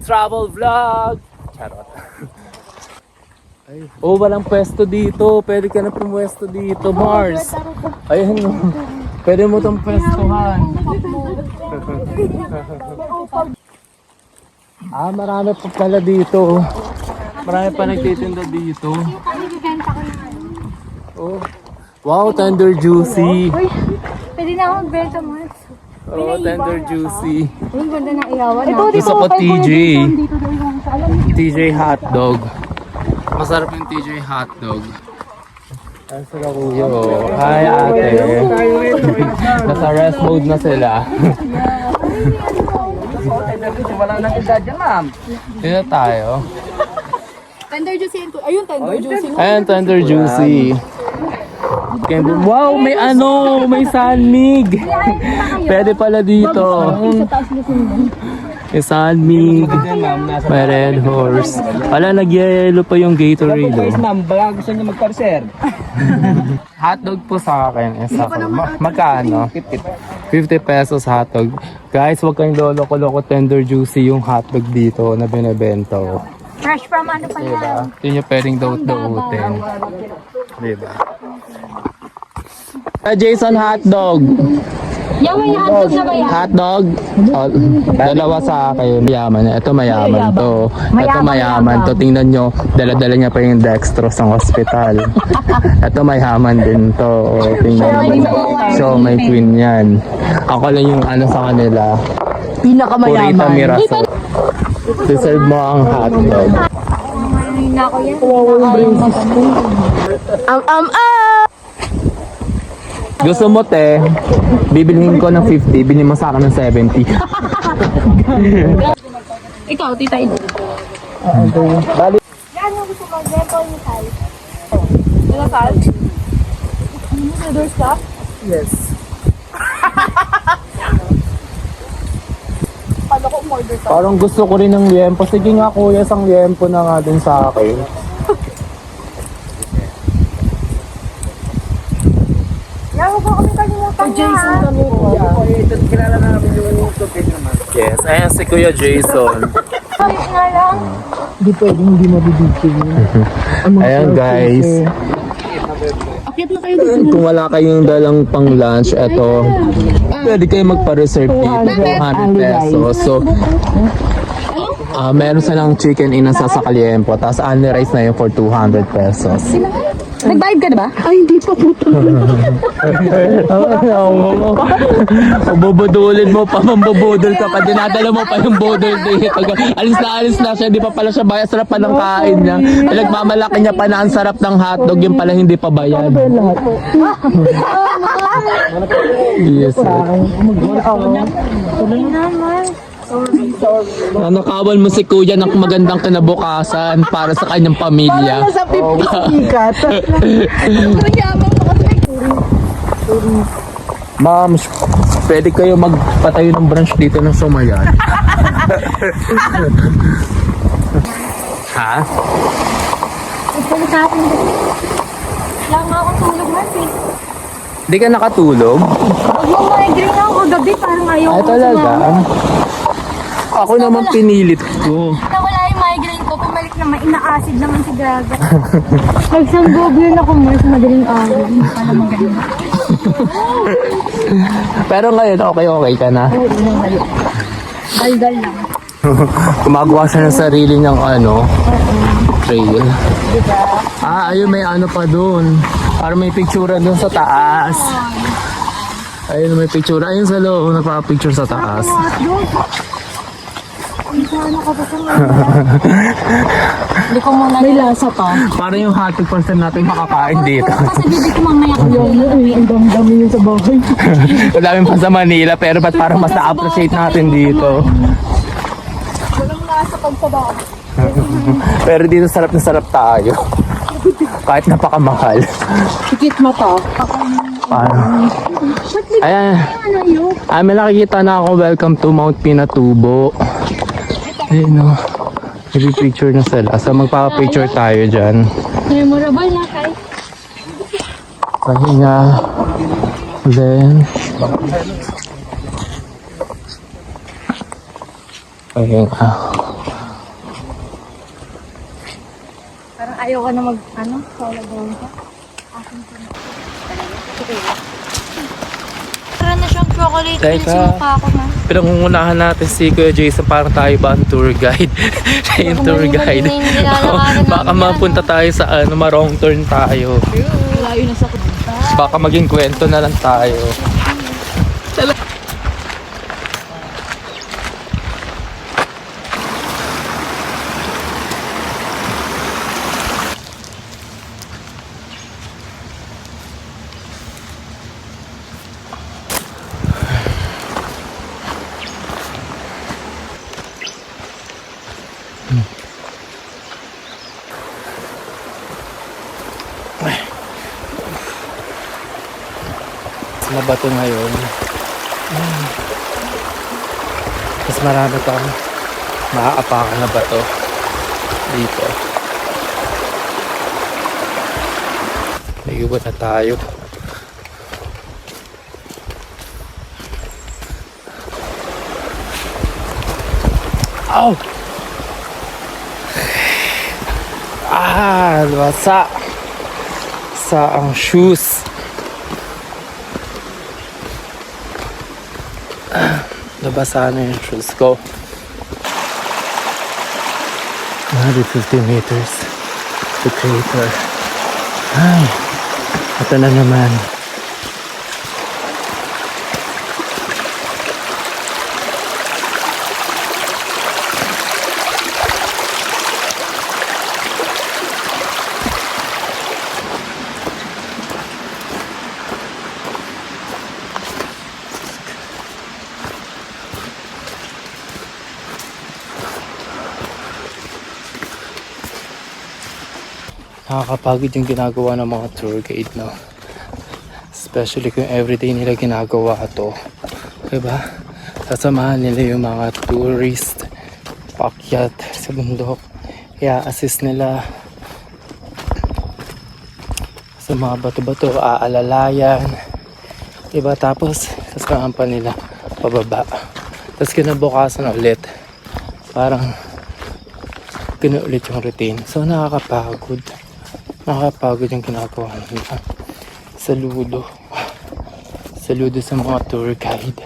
Travel Vlog! Charot. Oh, walang pwesto dito. Pwede ka na pumwesto dito, Mars. Ayun, no. Pwede mo itong pwestuhan. Marami pa pala dito. Marami pa nagtitinda dito. Oh. Wow, tender juicy. Pwede na akong benta, Mars. Oh, tender juicy. Uy, ganda ng iyawan. Gusto ko TJ. TJ hotdog. Masarap yung TJ hotdog. Ay, sila kuya. Oh. Hi ate. Nasa rest mode na sila. Wala nang edad yan, ma'am. Dito tayo. Tender juicy ito. Ayun, tender juicy. Ayan, tender juicy. Wow, may may salmig. Pwede pala dito. May salmig. May red horse. Wala, nag-yellow pa yung Gatorade. Guys, ma'am, baka gusto niyo magpa-reserve. Hotdog po sa akin. Magkano? 50 pesos hotdog. Guys, huwag kayong loloko-loko, tender juicy yung hotdog dito na binibento. Fresh from ano pa Diba? yan? Hindi nyo pwedeng daut-dautin. Diba? Jason hotdog. Yan, may hotdog na ba yan? Hotdog. Oh, dalawa sa akin. Mayaman. Ito mayaman to. Ito mayaman to. Tingnan nyo. Dala-dala niya pa yung dextrose ng hospital. Ito mayaman din to. Oh, tingnan nyo. So may queen yan. Ako lang yung sa kanila. Pinakamayaman. Purita Mirasol. Deserve mo ang hotdog. Ay, nako yan. Gusto mo te, bibilhin ko ng 50, bilhin mo sa akin ng 70. Ikaw, tita Ida. Bali. Yan yung gusto mag-repo ni Sal. Ano, Sal? Ano mo, sa doorstop? Yes. Paano ko umorder ka? Parang gusto ko rin ng liempo. Sige nga kuya, isang liempo na nga din sa akin. Yan, huwag ko kami kalimutan Jason na. kami, kuya. Kilala na namin yung tubig naman. Yes, ayan si Kuya Jason. Kami nga lang. Hindi pwede, hindi mabibigyan yun. Ayan guys. Akit na kayo dito. Kung wala kayong dalang pang lunch, eto, pwede kayo magpa-reserve dito, 200 pesos. So, meron silang chicken inasa sa Kaliempo, tapos only rice na yun for 200 pesos. Nag-vibe ka na ba? Ay, hindi pa po. Bubudulin mo pa, mambubudol ka pa, dinadala mo pa yung budol dito. Alis na siya, di pa pala siya bayad, sarap pa ng kain niya. Nagmamalaki niya pa na ang sarap ng hotdog, yung pala hindi pa bayad. Yes, sir. Nanakawan mo si kuya ng magandang kinabukasan para sa kanyang pamilya. Para sa pipisikat. Ma'am, pwede kayo magpatayo ng branch dito ng Sumayan. Ha? Wala nga akong tulog, Mars eh. Hindi ka nakatulog? Mag-migraine ako kagabi, parang ayaw Ay ko talaga? sumama. Ako naman pinilit ko. Nawala yung migraine ko, pumalik naman, ina-acid naman si Gaga. Nagsanggobyo na ako, Mars, madaling araw. Hindi pala magaling. Pero ngayon, okay ka na. Daldal lang. Gumagawa siya ng sarili niyang trail. Ayun, may pa doon. Para may picture doon sa taas. Ayun, may picture. Ayun sa loob, nagpa-picture sa taas. Ano ka ba sa Hindi ko muna. May lasa pa. Para yung hotdog first time natin makakain dito. Kasi bibig ko mamaya ko yun. Ang dami yun sa bahay. Madami pa sa Manila, pero ba't parang mas na-appreciate natin dito. Walang lasa pag sa bahay. Pero dito sarap na sarap tayo. Kahit napakamahal. Sikit mata. Parang, ayan. May nakikita na ako. Welcome to Mount Pinatubo. Ayun o. Picture na sila. So magpapapicture tayo dyan. Memorable na kay. Pahinga. Then, pahinga. ayaw ka na solo doon ka. Para na siyang chocolate Teka. sa mukha ko, ma. Pinangungunahan natin si Kuya Jason, parang tayo ba ang tour guide? Siya yung tour guide. mali na yung nilalakaran Baka namin mapunta tayo sa marong turn tayo. Layo na sa kunta. Baka maging kwento na lang tayo. Mas mabato ngayon. Mas marami pang maaapakan na bato dito. Nag-iwan na tayo. Ow! Basa sa ang shoes. Nabasa na yung shoes ko. 150 meters to crater. Ay, ito na naman. Nakakapagod yung ginagawa ng mga tour guide, no? Especially kung everyday nila ginagawa to. Diba? Sasamahan nila yung mga tourist paakyat sa bundok. I-assist nila sa mga bato-bato, aalalayan. Diba? Tapos, sasamahan pa nila pababa. Tapos kinabukasan ulit. Parang ganun ulit yung routine. So, nakakapagod. Nakakapagod yung ginagawa nila. Saludo. Saludo sa mga tour guide.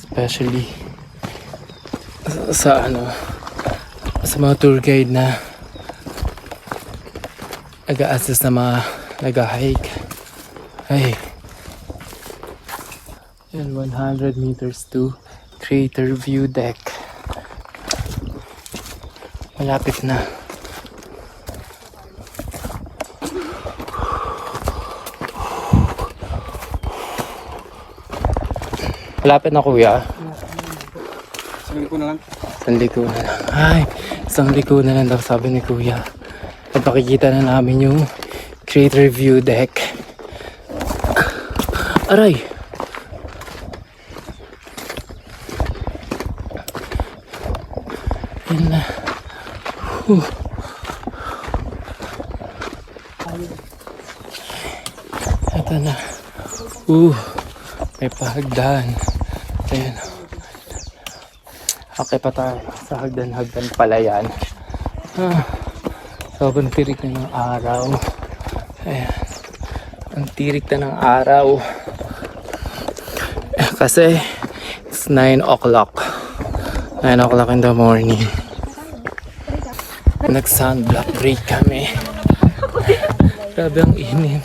Especially sa sa mga tour guide na nag-a-assist na mga nag-hike. Ay. And 100 meters to Crater View Deck. Malapit na. Malapit na, kuya. Isang liko na lang. Isang liko na lang. Ay, isang liko na lang daw, sabi ni kuya. Napakikita na namin yung Crater View Deck. Aray! Yan na. Ito na. May pahagdan. Ayan. Okay pa tayo. Sa hagdan-hagdan pala yan. Sobrang tirik na ng araw. Ayan. Ang tirik na ng araw. Kasi it's 9 o'clock. 9 o'clock in the morning. Nag-sunblock break kami. Grabe ang init.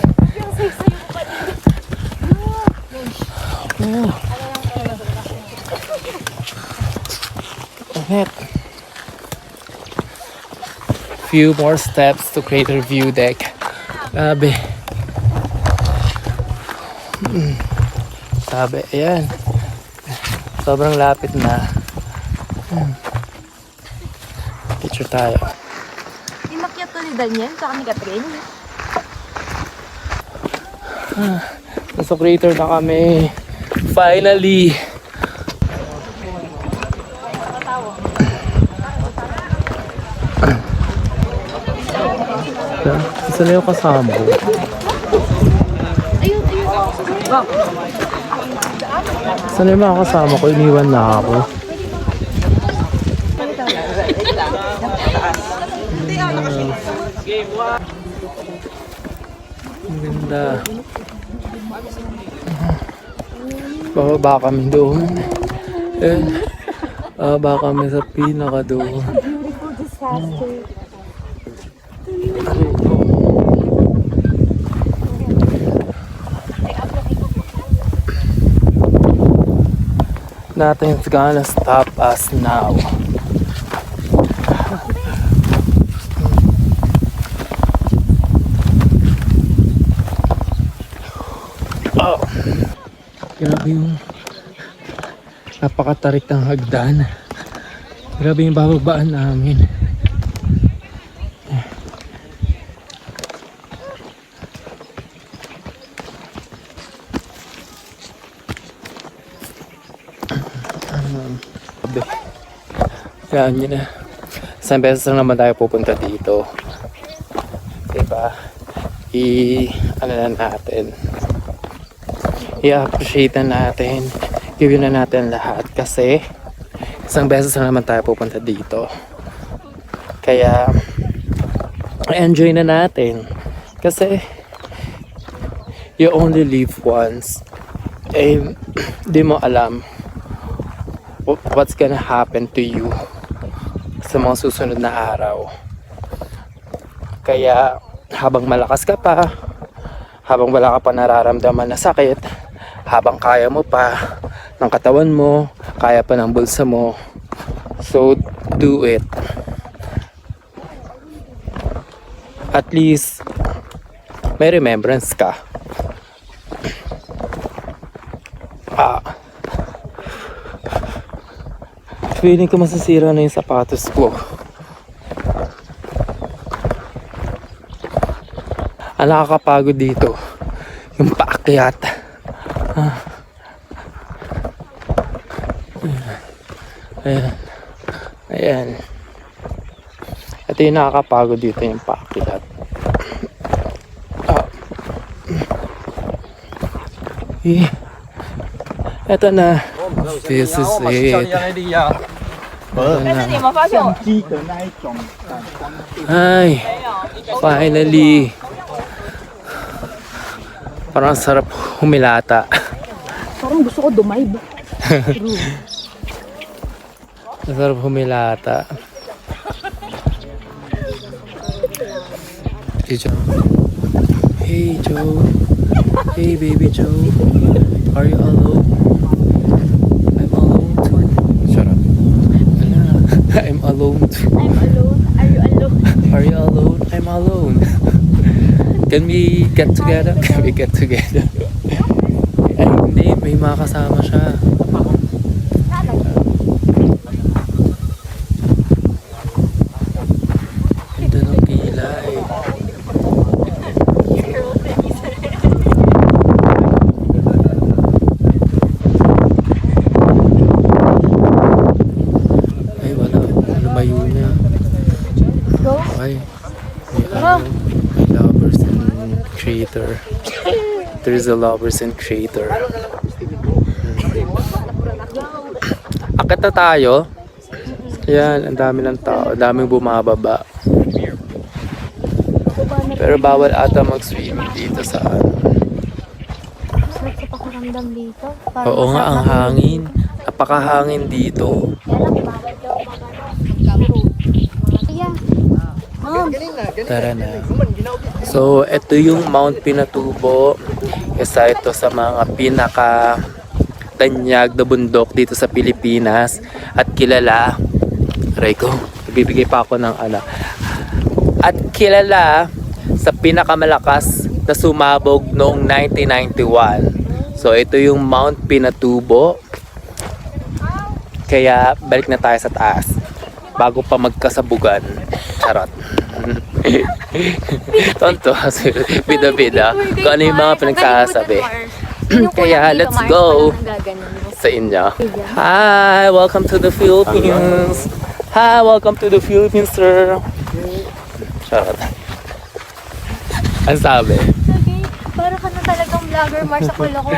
Init. Few more steps to Crater View Deck. Grabe. Sabi, ayan. Sobrang lapit na. Picture tayo. Inakyat to ni Daniel, saka ni Catherine. Nasa crater na kami. Finally! Isa na yung kasama ko. Isa na yung mga kasama ko. Iniwan na ako. Ang ganda. Bababa kami doon. Bababa kami sa pinaka doon. Beautiful disaster. Nothing's gonna stop us now. Oh. Grabe yung napakatarik ng hagdan. Grabe yung bababaan namin. Yan yun na. Isang beses lang naman tayo pupunta dito. Diba? Ano na natin. I-appreciate na natin. Gawin na natin lahat. Kasi isang beses lang naman tayo pupunta dito. Kaya enjoy na natin. Kasi you only live once. Eh, di mo alam what's gonna happen to you sa mga susunod na araw. Kaya habang malakas ka pa, habang wala ka pa nararamdaman na sakit, habang kaya mo pa ng katawan mo, kaya pa ng bulsa mo, so do it. At least may remembrance ka. Feeling ko masasira na yung sapatos ko. Ang nakakapagod dito yung paakyat. Ayan. Ayan. Ito yung nakakapagod dito yung paakyat. Ito na. This is it. Ay, finally. Parang sarap humilata. Parang gusto ko dumayb. Sarap humilata. Hey Joe. Hey Joe. Hey baby Joe. Are you alone? I'm alone too. Shut up. I'm alone too. I'm alone. Are you alone? Are you alone? I'm alone. Can we get together? Can we get together? Ay, hindi. May mga kasama siya. Ganda ng kilay. Ay, wala. Lumayo niya. Ay. May lovers and creator. There's a lovers and creator. Akit na tayo. Ayan, ang dami ng tao. Ang daming bumababa. Pero bawal ata mag-swimming dito sa ano. Sarap sa pakiramdam dito. Oo nga, ang hangin. Napakahangin dito. Tara na. So, ito yung Mount Pinatubo. Isa ito sa mga pinaka-tanyag na bundok dito sa Pilipinas. At kilala, Reko, bibigay pa ako ng ano. At kilala sa pinakamalakas na sumabog noong 1991. So, ito yung Mount Pinatubo. Kaya, balik na tayo sa taas. Bago pa magkasabugan. Charot. Tonto. Bida-bida. Kung ano yung mga pinagsasabi. Kaya, let's go sa inyo. Hi! Welcome to the Philippines. Hi! Welcome to the Philippines, sir. Charot. Ang sabi? Okay, para ka na talagang vlogger, Mars. Ako ako.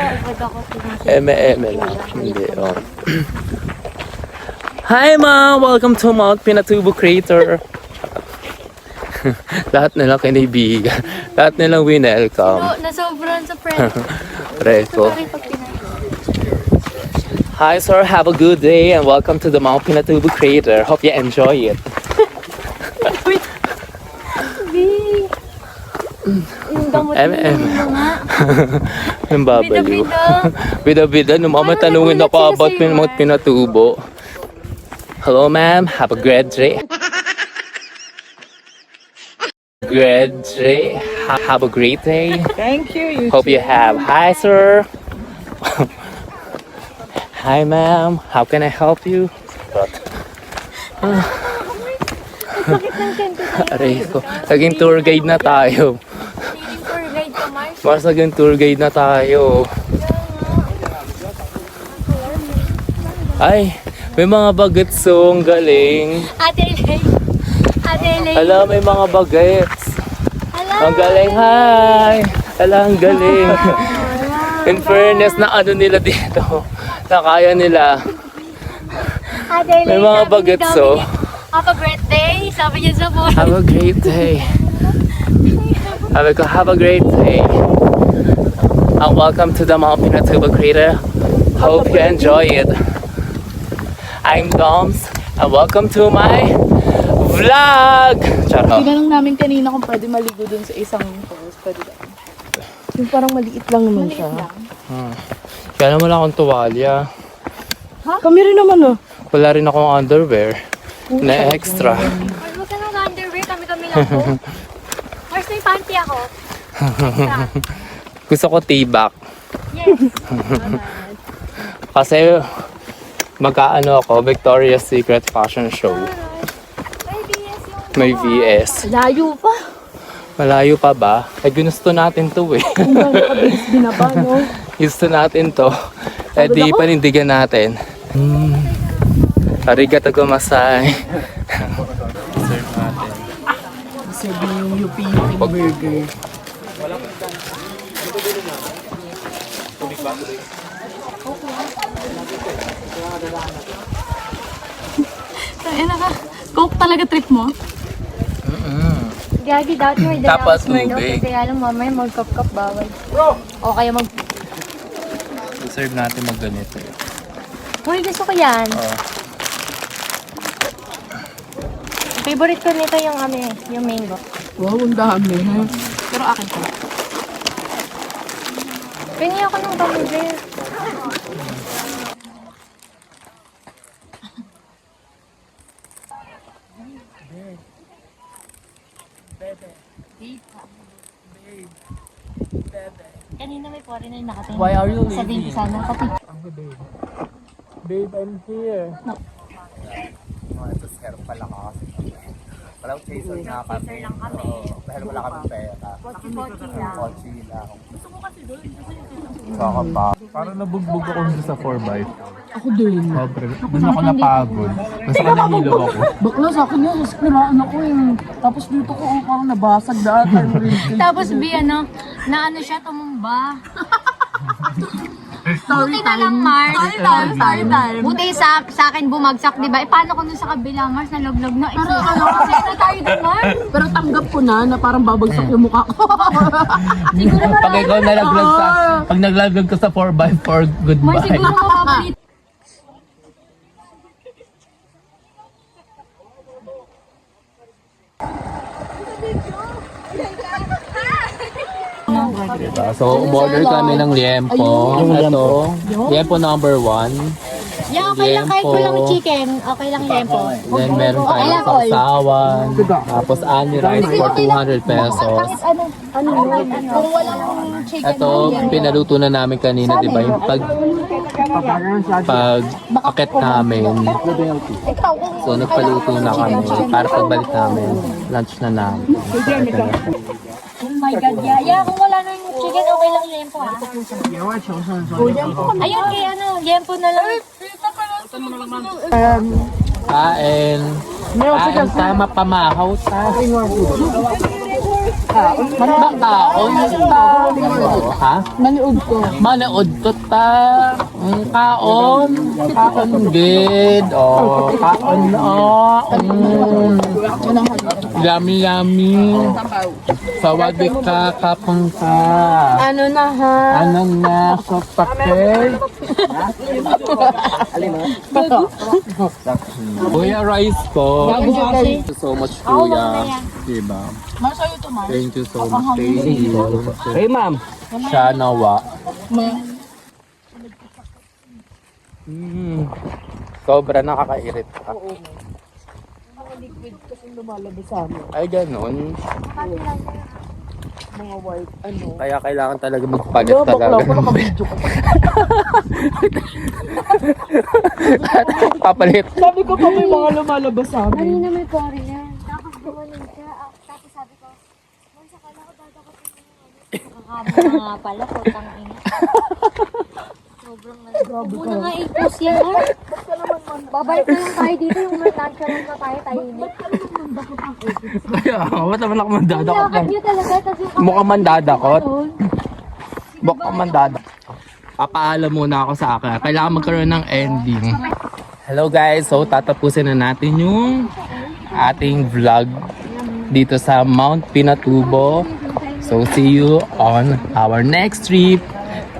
Eme lang. Hindi, oh. Hi, Mom! Welcome to Mount Pinatubo Crater. Lahat nilang kinibigan. Lahat nilang winelcome. Nasobrahan sa friend. Preco. Sorry pag pinay. Hi sir, have a good day and welcome to the Mount Pinatubo Crater. Hope you enjoy it. Yung gamot MM. mo nga. Yung babaliw. Bida-bida. Nung mama tanungin ako about Mount Pinatubo. Hello ma'am, have a great day. Great day. Have a great day. Thank you. Hope you have. Hi sir. Hi ma'am, how can I help you? Sakit ng tiyan ko sa'yo. Aray ko. Naging tour guide na tayo. Feeling tour guide ka, Mars. Mas naging tour guide na tayo. Ay, may mga bagets oh, ang galing. Ate Elaine. Ate Elaine. Ala, may mga bagets. Hala. Ang galing, hi! Ala, ang galing. In fairness na ano nila dito, na kaya nila. Ate Elaine. May mga sabi ni bagets Dominic, oh. Have a great day. Sabi niya sa phone. Have a great day. Sabi ko, have a great day. And welcome to the Mount Pinatubo Crater. Hope you enjoy it. I'm Doms, and welcome to my vlog! Charot. Tinanong namin kanina kung pwede maligo dun sa isang falls. Pwede ba? Yung parang maliit lang naman siya. Kaya naman akong tuwalya. Kami rin naman oh. Wala rin akong underwear na extra. Mars, huwag ka nang underwear. Kami lang po. Mars, may panty ako. Extra. Gusto ko tibak. Yes. Kasi magkaano ako, Victoria's Secret Fashion Show. May BS yung... May VS. Layo pa. Malayo pa ba? Ay, ginusto natin to eh. Ang gano'n kabilis binaba, no? Gusto natin to. Eh di panindigan natin. Arigato gomasai. Serve natin. Sabi yung UP burger. Ano ka? Coke talaga trip mo? Gagi, dati may dala Tapos ako Smirnoff. tubig. Kaya lang mamaya mag-cup-cup bawal. O kaya mag... Serve natin magganito. Uy, gusto ko yan. Favorite ko nito yung yung mango. Wow, ang dami. Pero akin pa. Pingi ako ng gummy bear. Kanina may foreigner nakatingin. Why are you Sa baby sana. Kapit. Babe, I'm here. Ito sir pala kasi. Walang chaser nga kami. lang kami. Dahil wala kami pera. Pochi-pochi lang. Kotse lang. Saka pa. Parang nabugbog ako dito sa 4x. Ako din. Sobrang. Doon ako napagod. Basta ka nahilo ako. Bakla sa akin yan, nasakiraan ako eh. Tapos dito ko parang nabasag dahil yung ribcage. Tapos na ano siya, tumumba. Buti na lang, Mars. Buti sa akin bumagsak, di ba? Paano kung sa kabila, Mars, naloglog na? Pero ano, kasi na tayo dun, Mars. Pero tanggap ko na parang babagsak yung mukha ko. Siguro Pag ikaw nalaglag sa, pag naglaglag ka sa 4x4, Mars, goodbye. siguro mapapalit. So, umorder kami ng liempo. Ito, liempo number 1. Yeah, okay lang kahit Liempo. walang chicken. Okay lang yan po. Then, meron tayong sausawan. Tapos, ani rice for 200 pesos. Ano yun? Kung walang chicken. Ito, pinaluto na namin kanina, di ba? Yung pag akit namin. So, nagpaluto na kami para pagbalik namin. Lunch na namin. Oh my God, yeah. Kung wala nang chicken, okay lang liempo ha. Ayun, kay liempo na lang. Kain. Kain sama pamahaw ta. Magkakaon ta. Ha? Manood ko. Manood ko ta. Kaon. Kaon good. Oh, kaon Yummy. Sawadee ka, kapong ka. Ano na ha? Ano na, sopake? Kuya rice po. Thank you so much, Kuya. Diba? Thank you so much. Thank you. Hey, ma'am. Siya nawa. Sobra nakakairit ka. Mga liquid kasi lumalabas sa amin. Ay, ganun. Mga white, ano. Kaya kailangan talaga magpalit Bakla talaga. ko, nakabidyo ko. Papalit. Sabi ko pa may mga lumalabas sa amin. Kanina may foreigner. Tapos gumaling siya. Tapos sabi ko, "Ma'am, sakala ko dadapatin mo yung ano." Nakakaba na nga pala, putang ina. Sobrang nagagawa. Huwag mo na nga i-post yan, ha? Babalik na lang tayo dito, yung lunch na tayo, tahimik. Kaya, ba't naman ako mandadakot Lakad lang? niyo talaga, tas yung Mukhang mandadakot. Ano? Mukhang mandadakot. Papaalam muna ako sa akin. Kailangan magkaroon ng ending. Hello guys, so tatapusin na natin yung ating vlog dito sa Mount Pinatubo. So see you on our next trip.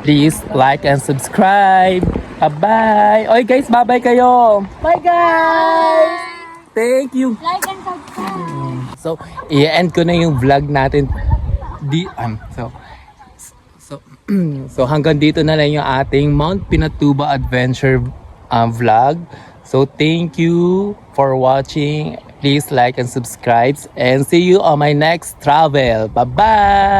Please like and subscribe. Bye-bye. Oy guys, bye-bye kayo. Bye, guys! Thank you. Like and subscribe. So, i-end ko na yung vlog natin. So hanggang dito na lang yung ating Mount Pinatubo Adventure vlog. So, thank you for watching. Please like and subscribe. And see you on my next travel. Bye-bye!